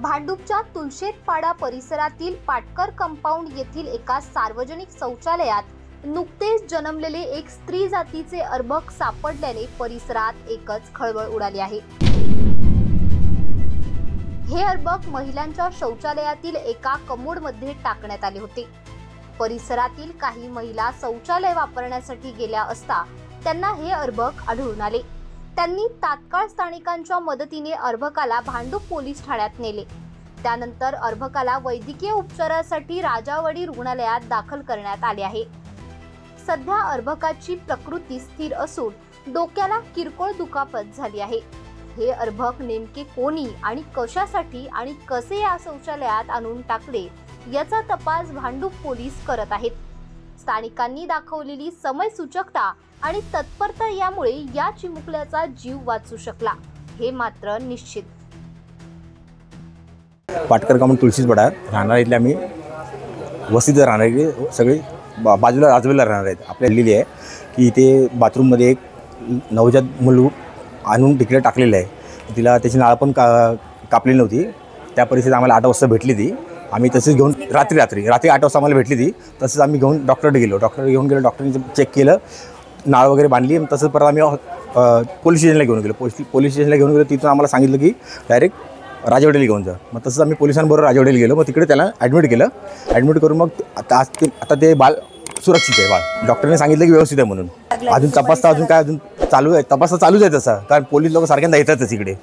भांडूपच्या तुळशेतपाडा परिसरातील पाटकर कंपाऊंड येथील एका सार्वजनिक शौचालयात नुकतेच जन्मलेले एक स्त्री जातीचे अर्भक सापडल्याने परिसरात एकच खळबळ उडाली आहे। हे अर्भक महिलांच्या शौचालयातील एका कमोडमध्ये टाकण्यात आले होते। परिसरातील काही महिला शौचालय वापरण्यासाठी गेल्या असता त्यांना हे अर्भक आढळून आले। त्यांनी तात्काळ स्थानिकांच्या मदतीने अर्भकाला भांडूप पोलीस ठाण्यात नेले। त्यानंतर अर्भकाला वैद्यकीय उपचारासाठी राजावाडी रुग्णालयात दाखल करण्यात आले आहे। सध्या अर्भकाची प्रकृती स्थिर असून डोक्याला किरकोळ दुखापत झाली आहे। हे अर्भक नेमके कोणी आणि कशासाठी आणि कसे या शौचालयात आणून टाकले याचा तपास भांडूप पोलीस करत आहेत। स्थानिकांनी दाखवलेली समयसूचकता आणि तत्परता यामुळे या चिमुकल्याचा जीव वाचू शकला, हे मात्र निश्चित। पाटकर कंपाऊंड तुळशीपाडा राहणार इथले आम्ही वस्तीत राहणारे सगळे बाजूला आजूबाजूला राहणार आहेत। आपल्याला लिहिली आहे की इथे बाथरूममध्ये एक नवजात मुलगी आणून तिकडे टाकलेलं आहे। तिला त्याची नाळ पण कापलेली नव्हती। त्या परिस्थितीत आम्हाला 8 वाजता भेटली ती। आम्ही तसेच घेऊन रात्री 8 वाजता आम्हाला भेटली ती। तसंच आम्ही घेऊन डॉक्टरकडे गेलो। डॉक्टरने चेक केलं, नाळ वगैरे बांधली। तसंच परत आम्ही पोलीस स्टेशनला घेऊन गेलो। पोलीस स्टेशनला घेऊन गेलो, तिथून आम्हाला सांगितलं की डायरेक्ट राजवाडीला घेऊन जा। मग तसंच आम्ही पोलिसांबरोबर राजवाडीला गेलो। मग तिकडे त्याला ॲडमिट केलं। ॲडमिट करून मग आता ते बाळ सुरक्षित आहे। बाळ डॉक्टरने सांगितलं की व्यवस्थित आहे म्हणून। अजून तपास चालू आहे। तपास चालूच आहे तसा, कारण पोलीस लोक सारख्यांदा येतातच इकडे।